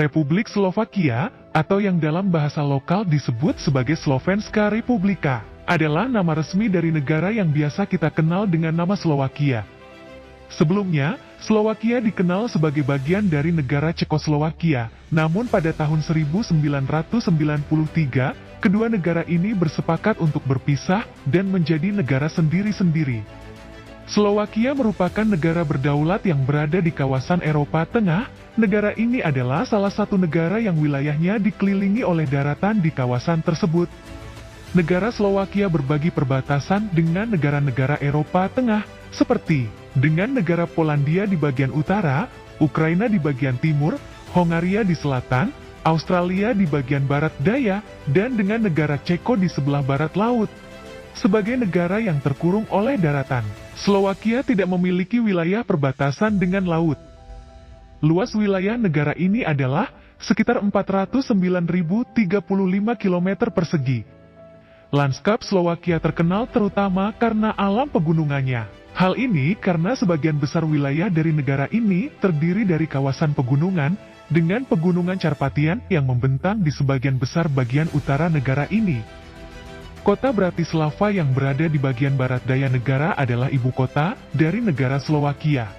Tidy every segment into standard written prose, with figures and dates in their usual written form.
Republik Slovakia, atau yang dalam bahasa lokal disebut sebagai Slovenská republika, adalah nama resmi dari negara yang biasa kita kenal dengan nama Slowakia. Sebelumnya, Slowakia dikenal sebagai bagian dari negara Cekoslowakia, namun pada tahun 1993, kedua negara ini bersepakat untuk berpisah dan menjadi negara sendiri-sendiri. Slowakia merupakan negara berdaulat yang berada di kawasan Eropa Tengah. Negara ini adalah salah satu negara yang wilayahnya dikelilingi oleh daratan di kawasan tersebut. Negara Slowakia berbagi perbatasan dengan negara-negara Eropa Tengah, seperti dengan negara Polandia di bagian utara, Ukraina di bagian timur, Hongaria di selatan, Australia di bagian barat daya, dan dengan negara Ceko di sebelah barat laut. Sebagai negara yang terkurung oleh daratan, Slowakia tidak memiliki wilayah perbatasan dengan laut. Luas wilayah negara ini adalah sekitar 409.035 km persegi. Lanskap Slowakia terkenal terutama karena alam pegunungannya. Hal ini karena sebagian besar wilayah dari negara ini terdiri dari kawasan pegunungan, dengan pegunungan Carpathian yang membentang di sebagian besar bagian utara negara ini. Kota Bratislava yang berada di bagian barat daya negara adalah ibu kota dari negara Slowakia.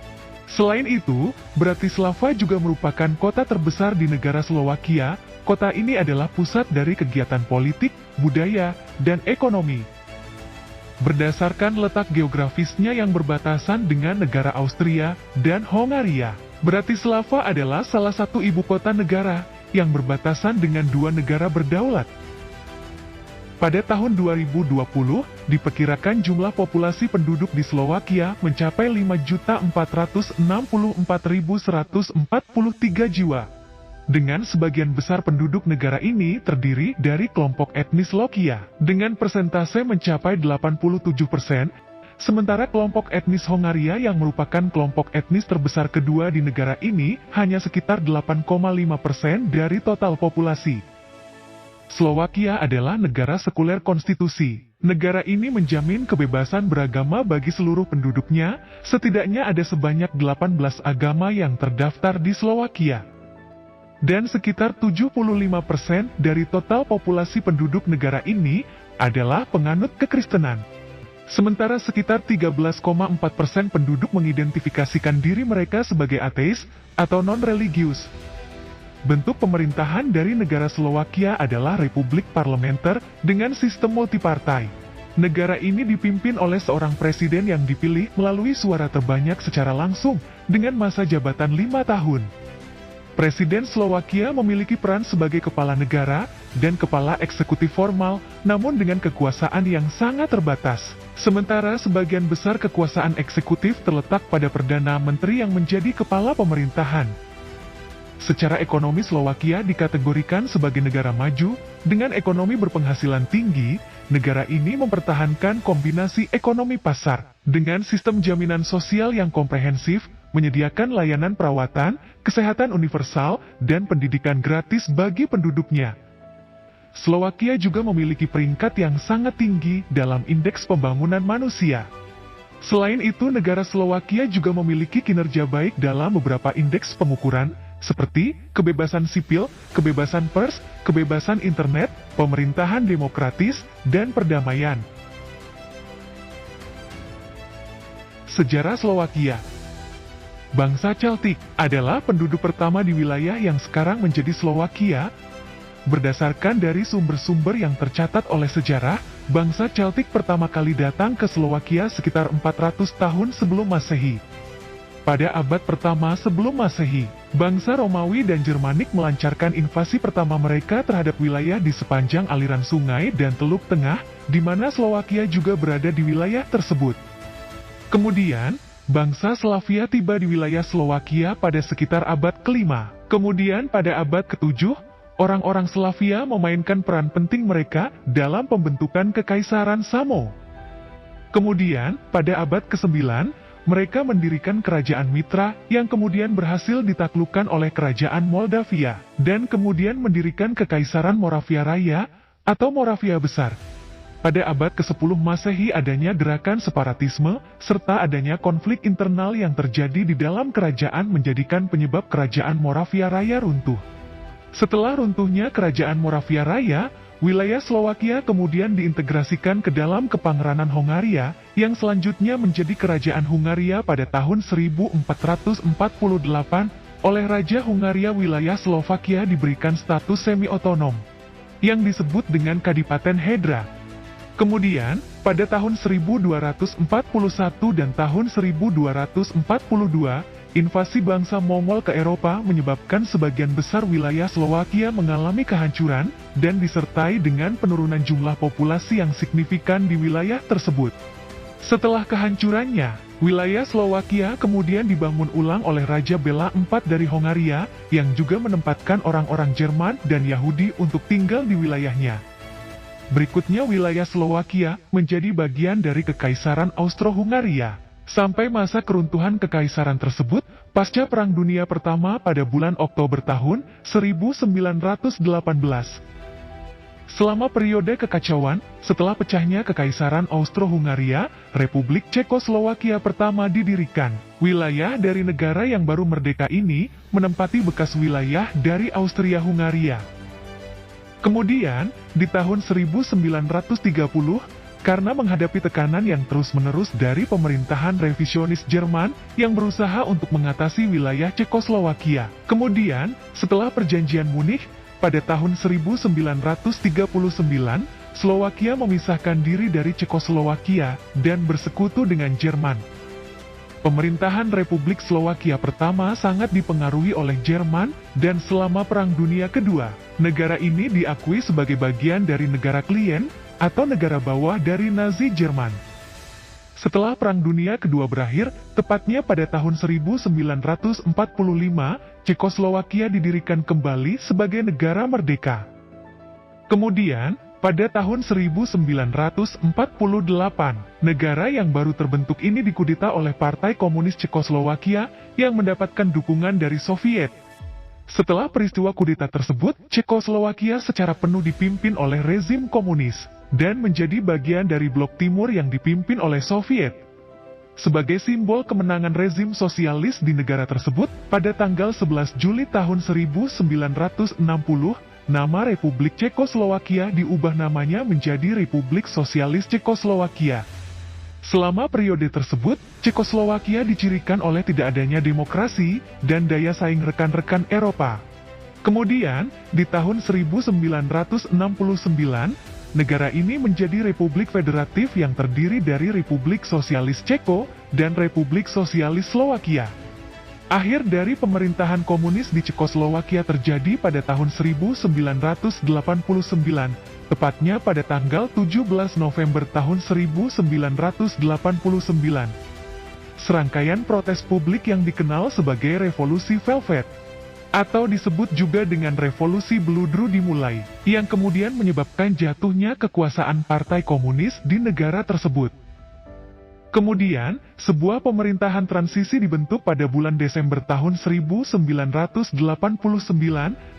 Selain itu, Bratislava juga merupakan kota terbesar di negara Slowakia. Kota ini adalah pusat dari kegiatan politik, budaya, dan ekonomi. Berdasarkan letak geografisnya yang berbatasan dengan negara Austria dan Hongaria, Bratislava adalah salah satu ibu kota negara yang berbatasan dengan dua negara berdaulat. Pada tahun 2020, diperkirakan jumlah populasi penduduk di Slowakia mencapai 5.464.143 jiwa. Dengan sebagian besar penduduk negara ini terdiri dari kelompok etnis Slovakia, dengan persentase mencapai 87%, sementara kelompok etnis Hongaria yang merupakan kelompok etnis terbesar kedua di negara ini hanya sekitar 8,5% dari total populasi. Slowakia adalah negara sekuler konstitusi. Negara ini menjamin kebebasan beragama bagi seluruh penduduknya, setidaknya ada sebanyak 18 agama yang terdaftar di Slowakia. Dan sekitar 75% dari total populasi penduduk negara ini adalah penganut kekristenan. Sementara sekitar 13,4% penduduk mengidentifikasikan diri mereka sebagai ateis atau non-religius. Bentuk pemerintahan dari negara Slowakia adalah republik parlementer dengan sistem multipartai. Negara ini dipimpin oleh seorang presiden yang dipilih melalui suara terbanyak secara langsung dengan masa jabatan 5 tahun. Presiden Slowakia memiliki peran sebagai kepala negara dan kepala eksekutif formal, namun dengan kekuasaan yang sangat terbatas. Sementara sebagian besar kekuasaan eksekutif terletak pada Perdana Menteri yang menjadi kepala pemerintahan. Secara ekonomi Slowakia dikategorikan sebagai negara maju, dengan ekonomi berpenghasilan tinggi. Negara ini mempertahankan kombinasi ekonomi pasar, dengan sistem jaminan sosial yang komprehensif, menyediakan layanan perawatan, kesehatan universal, dan pendidikan gratis bagi penduduknya. Slowakia juga memiliki peringkat yang sangat tinggi dalam Indeks Pembangunan Manusia. Selain itu, negara Slowakia juga memiliki kinerja baik dalam beberapa indeks pengukuran, seperti kebebasan sipil, kebebasan pers, kebebasan internet, pemerintahan demokratis, dan perdamaian. Sejarah Slowakia. Bangsa Celtic adalah penduduk pertama di wilayah yang sekarang menjadi Slowakia. Berdasarkan dari sumber-sumber yang tercatat oleh sejarah, bangsa Celtic pertama kali datang ke Slowakia sekitar 400 tahun sebelum Masehi. Pada abad pertama sebelum Masehi, bangsa Romawi dan Jermanik melancarkan invasi pertama mereka terhadap wilayah di sepanjang aliran sungai dan Teluk Tengah, di mana Slowakia juga berada di wilayah tersebut. Kemudian, bangsa Slavia tiba di wilayah Slowakia pada sekitar abad ke-5. Kemudian pada abad ke-7, orang-orang Slavia memainkan peran penting mereka dalam pembentukan Kekaisaran Samo. Kemudian, pada abad ke-9, mereka mendirikan kerajaan Mitra yang kemudian berhasil ditaklukkan oleh kerajaan Moldavia, dan kemudian mendirikan Kekaisaran Moravia Raya atau Moravia Besar. Pada abad ke-10 Masehi adanya gerakan separatisme, serta adanya konflik internal yang terjadi di dalam kerajaan menjadikan penyebab kerajaan Moravia Raya runtuh. Setelah runtuhnya Kerajaan Moravia Raya, wilayah Slowakia kemudian diintegrasikan ke dalam Kepangeranan Hongaria, yang selanjutnya menjadi Kerajaan Hungaria pada tahun 1448. Oleh Raja Hungaria, wilayah Slovakia diberikan status semi-otonom, yang disebut dengan Kadipaten Hedra. Kemudian, pada tahun 1241 dan tahun 1242, invasi bangsa Mongol ke Eropa menyebabkan sebagian besar wilayah Slowakia mengalami kehancuran, dan disertai dengan penurunan jumlah populasi yang signifikan di wilayah tersebut. Setelah kehancurannya, wilayah Slowakia kemudian dibangun ulang oleh Raja Bela IV dari Hongaria, yang juga menempatkan orang-orang Jerman dan Yahudi untuk tinggal di wilayahnya. Berikutnya wilayah Slowakia menjadi bagian dari Kekaisaran Austro-Hungaria. Sampai masa keruntuhan kekaisaran tersebut, pasca Perang Dunia Pertama pada bulan Oktober tahun 1918. Selama periode kekacauan, setelah pecahnya Kekaisaran Austro-Hungaria, Republik Cekoslowakia pertama didirikan. Wilayah dari negara yang baru merdeka ini menempati bekas wilayah dari Austria-Hungaria. Kemudian, di tahun 1930, karena menghadapi tekanan yang terus-menerus dari pemerintahan revisionis Jerman yang berusaha untuk mengatasi wilayah Cekoslowakia. Kemudian, setelah Perjanjian Munich, pada tahun 1939, Slowakia memisahkan diri dari Cekoslowakia dan bersekutu dengan Jerman. Pemerintahan Republik Slowakia pertama sangat dipengaruhi oleh Jerman, dan selama Perang Dunia Kedua, negara ini diakui sebagai bagian dari negara klien, atau negara bawah dari Nazi Jerman. Setelah Perang Dunia Kedua berakhir, tepatnya pada tahun 1945, Cekoslowakia didirikan kembali sebagai negara merdeka. Kemudian, pada tahun 1948, negara yang baru terbentuk ini dikudeta oleh Partai Komunis Cekoslowakia yang mendapatkan dukungan dari Soviet. Setelah peristiwa kudeta tersebut, Cekoslowakia secara penuh dipimpin oleh rezim komunis, dan menjadi bagian dari blok timur yang dipimpin oleh Soviet. Sebagai simbol kemenangan rezim sosialis di negara tersebut, pada tanggal 11 Juli tahun 1960, nama Republik Cekoslowakia diubah namanya menjadi Republik Sosialis Cekoslowakia. Selama periode tersebut, Cekoslowakia dicirikan oleh tidak adanya demokrasi dan daya saing rekan-rekan Eropa. Kemudian, di tahun 1969, negara ini menjadi Republik Federatif yang terdiri dari Republik Sosialis Ceko dan Republik Sosialis Slowakia. Akhir dari pemerintahan komunis di Cekoslowakia terjadi pada tahun 1989, tepatnya pada tanggal 17 November tahun 1989. Serangkaian protes publik yang dikenal sebagai Revolusi Velvet, atau disebut juga dengan Revolusi Beludru dimulai, yang kemudian menyebabkan jatuhnya kekuasaan Partai Komunis di negara tersebut. Kemudian, sebuah pemerintahan transisi dibentuk pada bulan Desember tahun 1989,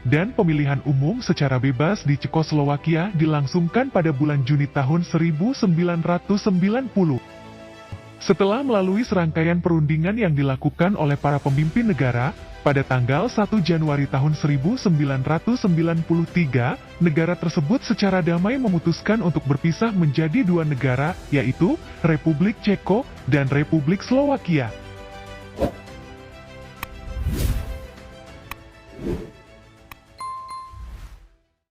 dan pemilihan umum secara bebas di Cekoslowakia dilangsungkan pada bulan Juni tahun 1990. Setelah melalui serangkaian perundingan yang dilakukan oleh para pemimpin negara, pada tanggal 1 Januari tahun 1993, negara tersebut secara damai memutuskan untuk berpisah menjadi dua negara, yaitu Republik Ceko dan Republik Slowakia.